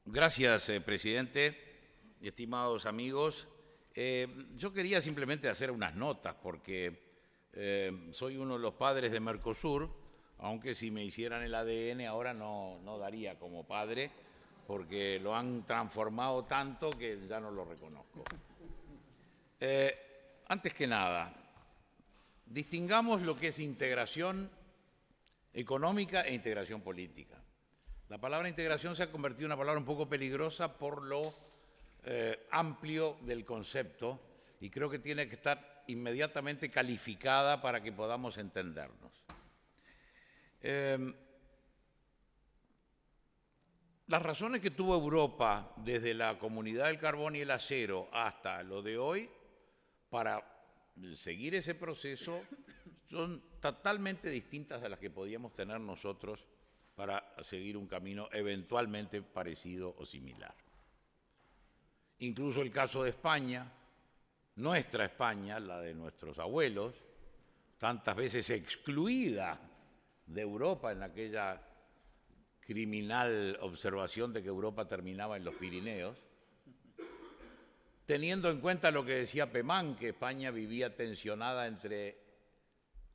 Gracias, presidente. Estimados amigos, yo quería simplemente hacer unas notas porque soy uno de los padres de Mercosur, aunque si me hicieran el ADN ahora no daría como padre, porque lo han transformado tanto que ya no lo reconozco. Antes que nada, distingamos lo que es integración económica e integración política. La palabra integración se ha convertido en una palabra un poco peligrosa por lo amplio del concepto y creo que tiene que estar inmediatamente calificada para que podamos entendernos. Las razones que tuvo Europa desde la Comunidad del Carbón y el Acero hasta lo de hoy para seguir ese proceso son totalmente distintas a las que podíamos tener nosotros para seguir un camino eventualmente parecido o similar. Incluso el caso de España, nuestra España, la de nuestros abuelos, tantas veces excluida de Europa en aquella criminal observación de que Europa terminaba en los Pirineos, teniendo en cuenta lo que decía Pemán, que España vivía tensionada entre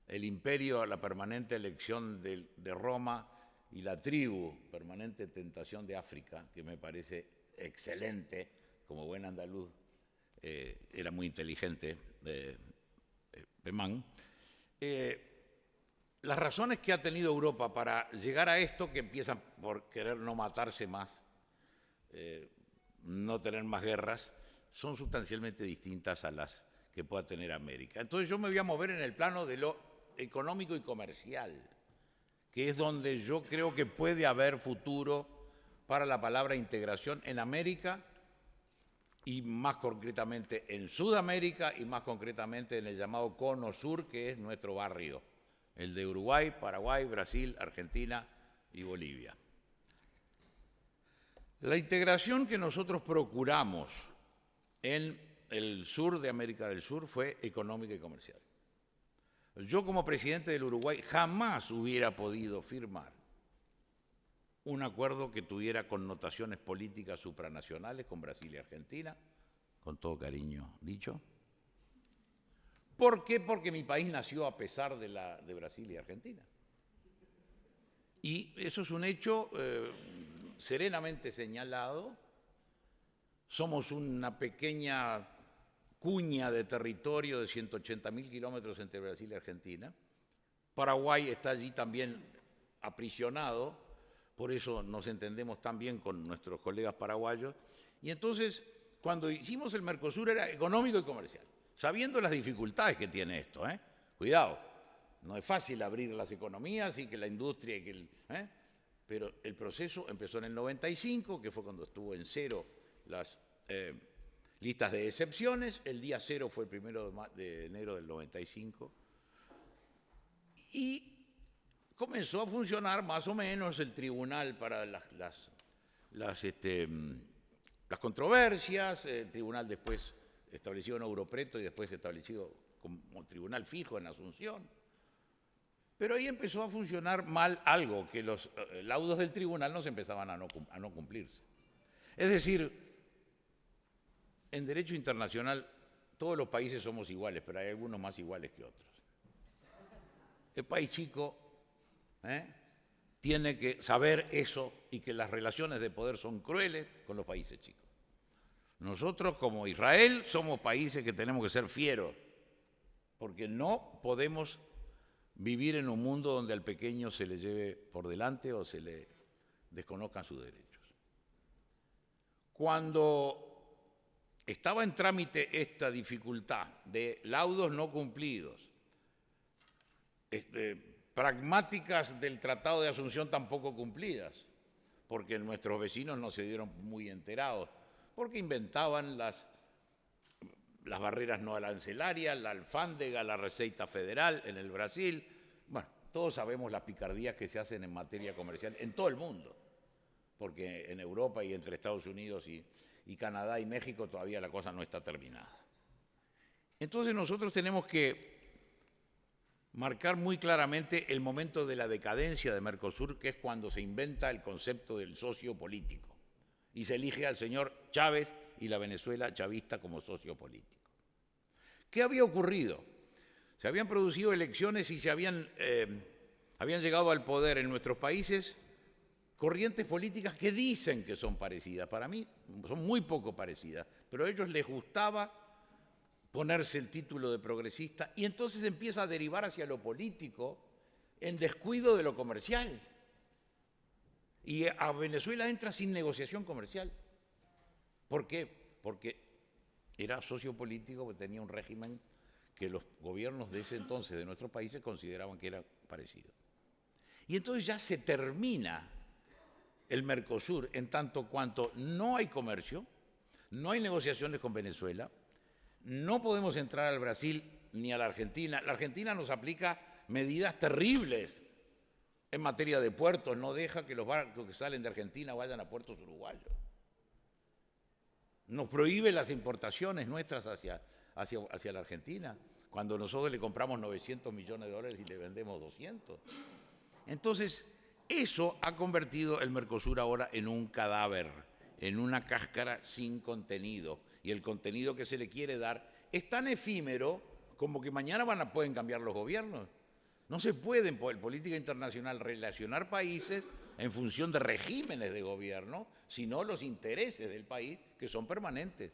el imperio, la permanente elección de Roma y la tribu, permanente tentación de África, que me parece excelente, como buen andaluz, era muy inteligente Pemán. Las razones que ha tenido Europa para llegar a esto, que empiezan por querer no matarse más, no tener más guerras, son sustancialmente distintas a las que pueda tener América. Entonces yo me voy a mover en el plano de lo económico y comercial, que es donde yo creo que puede haber futuro para la palabra integración en América y más concretamente en Sudamérica y más concretamente en el llamado Cono Sur, que es nuestro barrio, el de Uruguay, Paraguay, Brasil, Argentina y Bolivia. La integración que nosotros procuramos en el sur de América del Sur fue económica y comercial. Yo como presidente del Uruguay jamás hubiera podido firmar un acuerdo que tuviera connotaciones políticas supranacionales con Brasil y Argentina, con todo cariño dicho. ¿Por qué? Porque mi país nació a pesar de Brasil y Argentina. Y eso es un hecho serenamente señalado. Somos una pequeña cuña de territorio de 180.000 kilómetros entre Brasil y Argentina. Paraguay está allí también aprisionado, por eso nos entendemos tan bien con nuestros colegas paraguayos. Y entonces, cuando hicimos el Mercosur era económico y comercial, sabiendo las dificultades que tiene esto. Cuidado, no es fácil abrir las economías y que la industria, pero el proceso empezó en el 95, que fue cuando estuvo en cero las listas de excepciones. El día cero fue el 1 de enero del 95. Y comenzó a funcionar más o menos el tribunal para las controversias. El tribunal después establecido en Europreto y después establecido como tribunal fijo en Asunción. Pero ahí empezó a funcionar mal algo, que los laudos del tribunal nos empezaban a no cumplirse. Es decir, en derecho internacional todos los países somos iguales, pero hay algunos más iguales que otros. El país chico tiene que saber eso y que las relaciones de poder son crueles con los países chicos. Nosotros como Israel somos países que tenemos que ser fieros, porque no podemos vivir en un mundo donde al pequeño se le lleve por delante o se le desconozcan sus derechos. Cuando estaba en trámite esta dificultad de laudos no cumplidos, pragmáticas del Tratado de Asunción tampoco cumplidas, porque nuestros vecinos no se dieron muy enterados, porque inventaban las barreras no arancelarias, la alfándega, la Receita Federal en el Brasil. Bueno, todos sabemos las picardías que se hacen en materia comercial en todo el mundo, porque en Europa y entre Estados Unidos y Canadá y México todavía la cosa no está terminada. Entonces nosotros tenemos que marcar muy claramente el momento de la decadencia de Mercosur, que es cuando se inventa el concepto del socio político. y se elige al señor Chávez y la Venezuela chavista como socio político. ¿Qué había ocurrido? Se habían producido elecciones y habían llegado al poder en nuestros países corrientes políticas que dicen que son parecidas. Para mí son muy poco parecidas, pero a ellos les gustaba ponerse el título de progresista y entonces empieza a derivar hacia lo político en descuido de lo comercial. Y a Venezuela entra sin negociación comercial. ¿Por qué? Porque era socio político que tenía un régimen que los gobiernos de ese entonces de nuestros países consideraban que era parecido. Y entonces ya se termina el Mercosur en tanto cuanto no hay comercio, no hay negociaciones con Venezuela, no podemos entrar al Brasil ni a la Argentina. La Argentina nos aplica medidas terribles en materia de puertos, no deja que los barcos que salen de Argentina vayan a puertos uruguayos. Nos prohíbe las importaciones nuestras hacia la Argentina, cuando nosotros le compramos 900 millones de dólares y le vendemos 200. Entonces, eso ha convertido el Mercosur ahora en un cadáver, en una cáscara sin contenido. Y el contenido que se le quiere dar es tan efímero como que mañana pueden cambiar los gobiernos. No se puede en política internacional relacionar países en función de regímenes de gobierno, sino los intereses del país que son permanentes.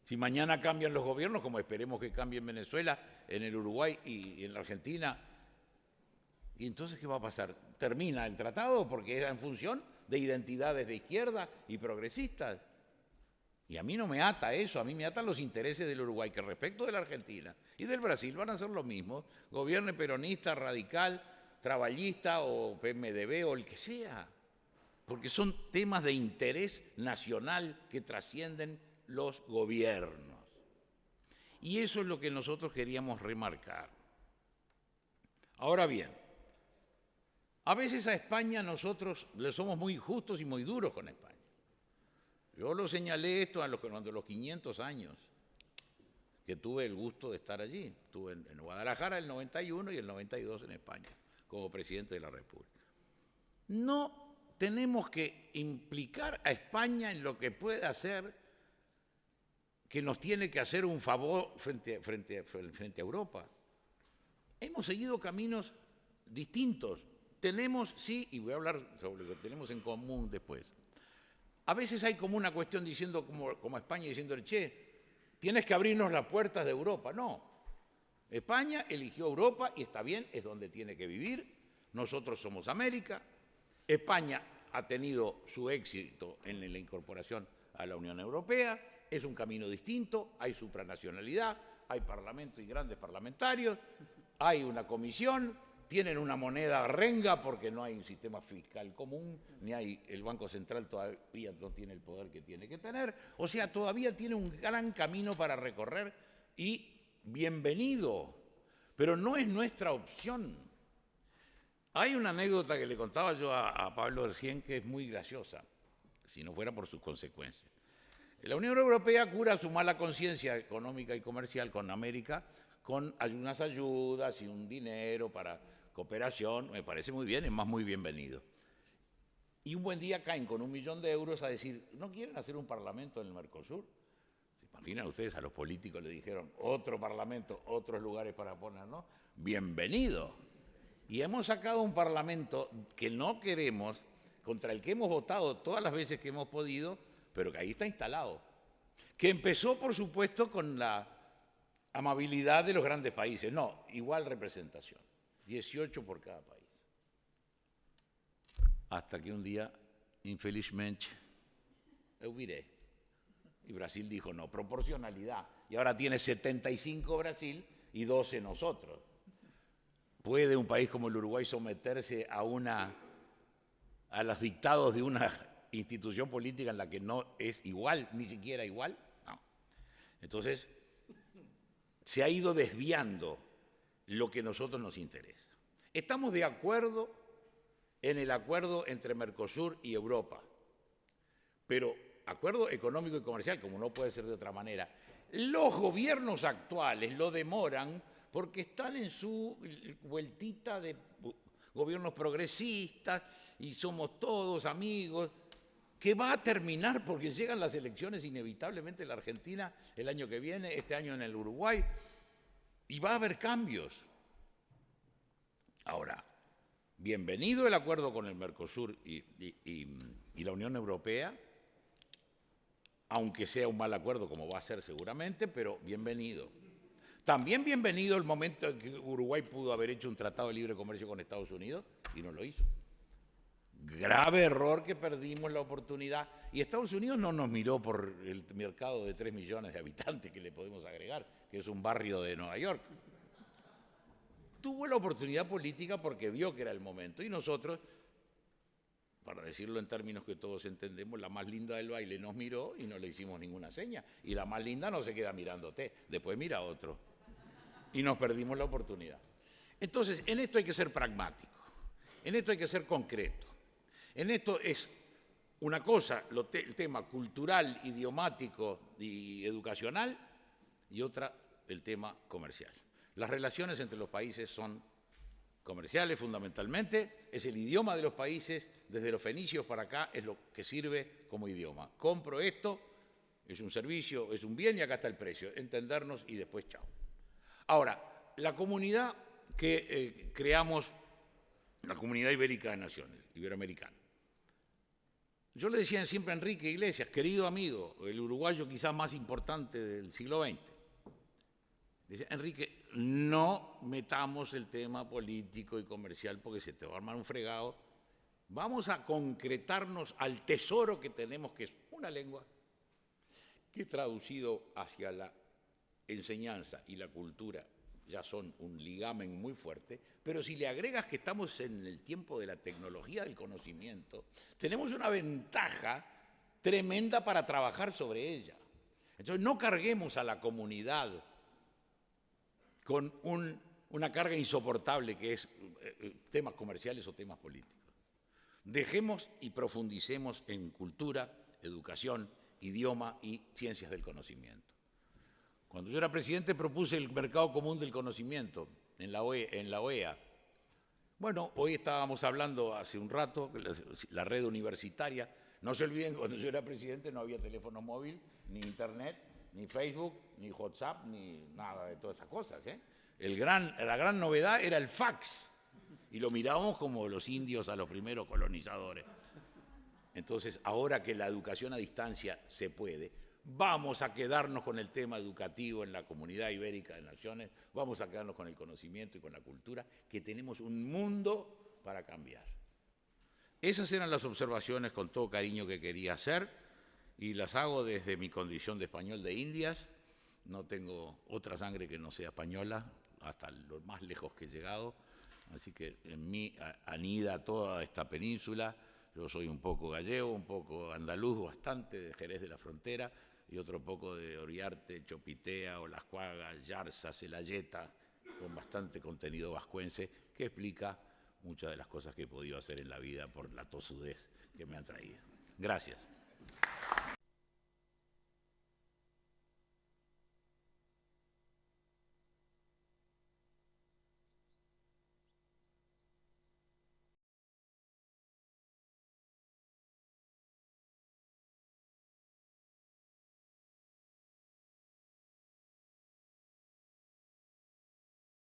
Si mañana cambian los gobiernos, como esperemos que cambie en Venezuela, en el Uruguay y en la Argentina, ¿y entonces qué va a pasar? ¿Termina el tratado porque es en función de identidades de izquierda y progresistas? Y a mí no me ata eso, a mí me atan los intereses del Uruguay, que respecto de la Argentina y del Brasil van a ser lo mismo, gobierne peronista, radical, traballista o PMDB o el que sea, porque son temas de interés nacional que trascienden los gobiernos. Y eso es lo que nosotros queríamos remarcar. Ahora bien, a veces a España nosotros le somos muy justos y muy duros con España. Yo lo señalé esto cuando los 500 años que tuve el gusto de estar allí. Estuve en Guadalajara el 91 y el 92 en España, como presidente de la República. No tenemos que implicar a España en lo que puede hacer, que nos tiene que hacer un favor frente a Europa. Hemos seguido caminos distintos. Tenemos, sí, y voy a hablar sobre lo que tenemos en común después. A veces hay como una cuestión diciendo, como España diciendo, che, tienes que abrirnos las puertas de Europa. No, España eligió Europa y está bien, es donde tiene que vivir. Nosotros somos América. España ha tenido su éxito en la incorporación a la Unión Europea. Es un camino distinto, hay supranacionalidad, hay parlamento y grandes parlamentarios, hay una comisión. Tienen una moneda renga porque no hay un sistema fiscal común, ni hay el Banco Central todavía no tiene el poder que tiene que tener. O sea, todavía tiene un gran camino para recorrer y bienvenido, pero no es nuestra opción. Hay una anécdota que le contaba yo a Pablo recién que es muy graciosa, si no fuera por sus consecuencias. La Unión Europea cura su mala conciencia económica y comercial con América con unas ayudas y un dinero para cooperación, me parece muy bien, es más muy bienvenido. Y un buen día caen con 1 millón de euros a decir, ¿no quieren hacer un parlamento en el Mercosur? ¿Se imaginan ustedes? A los políticos le dijeron, otro parlamento, otros lugares para poner, ¿no? Bienvenido. Y hemos sacado un parlamento que no queremos, contra el que hemos votado todas las veces que hemos podido, pero que ahí está instalado. Que empezó, por supuesto, con la amabilidad de los grandes países. No, igual representación. 18 por cada país. Hasta que un día, infelizmente, viré. Y Brasil dijo, no, proporcionalidad. Y ahora tiene 75 Brasil y 12 nosotros. ¿Puede un país como el Uruguay someterse a los dictados de una institución política en la que no es igual, ni siquiera igual? No. Entonces, se ha ido desviando lo que a nosotros nos interesa. Estamos de acuerdo en el acuerdo entre Mercosur y Europa, pero acuerdo económico y comercial, como no puede ser de otra manera. Los gobiernos actuales lo demoran porque están en su vueltita de gobiernos progresistas y somos todos amigos, que va a terminar porque llegan las elecciones inevitablemente en la Argentina el año que viene, este año en el Uruguay, y va a haber cambios. Ahora, bienvenido el acuerdo con el Mercosur y la Unión Europea, aunque sea un mal acuerdo como va a ser seguramente, pero bienvenido. También bienvenido el momento en que Uruguay pudo haber hecho un tratado de libre comercio con Estados Unidos y no lo hizo. Grave error que perdimos la oportunidad. Y Estados Unidos no nos miró por el mercado de 3 millones de habitantes que le podemos agregar, que es un barrio de Nueva York. Tuvo la oportunidad política porque vio que era el momento. Y nosotros, para decirlo en términos que todos entendemos, la más linda del baile nos miró y no le hicimos ninguna seña. Y la más linda no se queda mirándote, después mira a otro. Y nos perdimos la oportunidad. Entonces, en esto hay que ser pragmático, en esto hay que ser concreto. En esto es una cosa el tema cultural, idiomático y educacional, y otra el tema comercial. Las relaciones entre los países son comerciales fundamentalmente, es el idioma de los países, desde los fenicios para acá es lo que sirve como idioma. Compro esto, es un servicio, es un bien y acá está el precio, entendernos y después chao. Ahora, la comunidad que creamos, la Comunidad Ibérica de Naciones, iberoamericana. Yo le decía siempre a Enrique Iglesias, querido amigo, el uruguayo quizás más importante del siglo XX, decía, Enrique, no metamos el tema político y comercial porque se te va a armar un fregado. Vamos a concretarnos al tesoro que tenemos, que es una lengua, que traducido hacia la enseñanza y la cultura ya son un ligamen muy fuerte, pero si le agregas que estamos en el tiempo de la tecnología del conocimiento, tenemos una ventaja tremenda para trabajar sobre ella. Entonces no carguemos a la comunidad con una carga insoportable que es temas comerciales o temas políticos. Dejemos y profundicemos en cultura, educación, idioma y ciencias del conocimiento. Cuando yo era presidente propuse el mercado común del conocimiento en la OEA. Bueno, hoy estábamos hablando hace un rato, la red universitaria. No se olviden, cuando yo era presidente no había teléfono móvil, ni internet, ni Facebook, ni WhatsApp, ni nada de todas esas cosas. La gran novedad era el fax, y lo mirábamos como los indios a los primeros colonizadores. Entonces, ahora que la educación a distancia se puede, vamos a quedarnos con el tema educativo en la Comunidad Ibérica de Naciones, vamos a quedarnos con el conocimiento y con la cultura, que tenemos un mundo para cambiar. Esas eran las observaciones con todo cariño que quería hacer, y las hago desde mi condición de español de Indias. No tengo otra sangre que no sea española, hasta lo más lejos que he llegado, así que en mí anida toda esta península. Yo soy un poco gallego, un poco andaluz, bastante de Jerez de la Frontera, y otro poco de Oriarte, Chopitea, Olascuaga, Yarza, Celayeta, con bastante contenido vascuense, que explica muchas de las cosas que he podido hacer en la vida por la tosudez que me han traído. Gracias.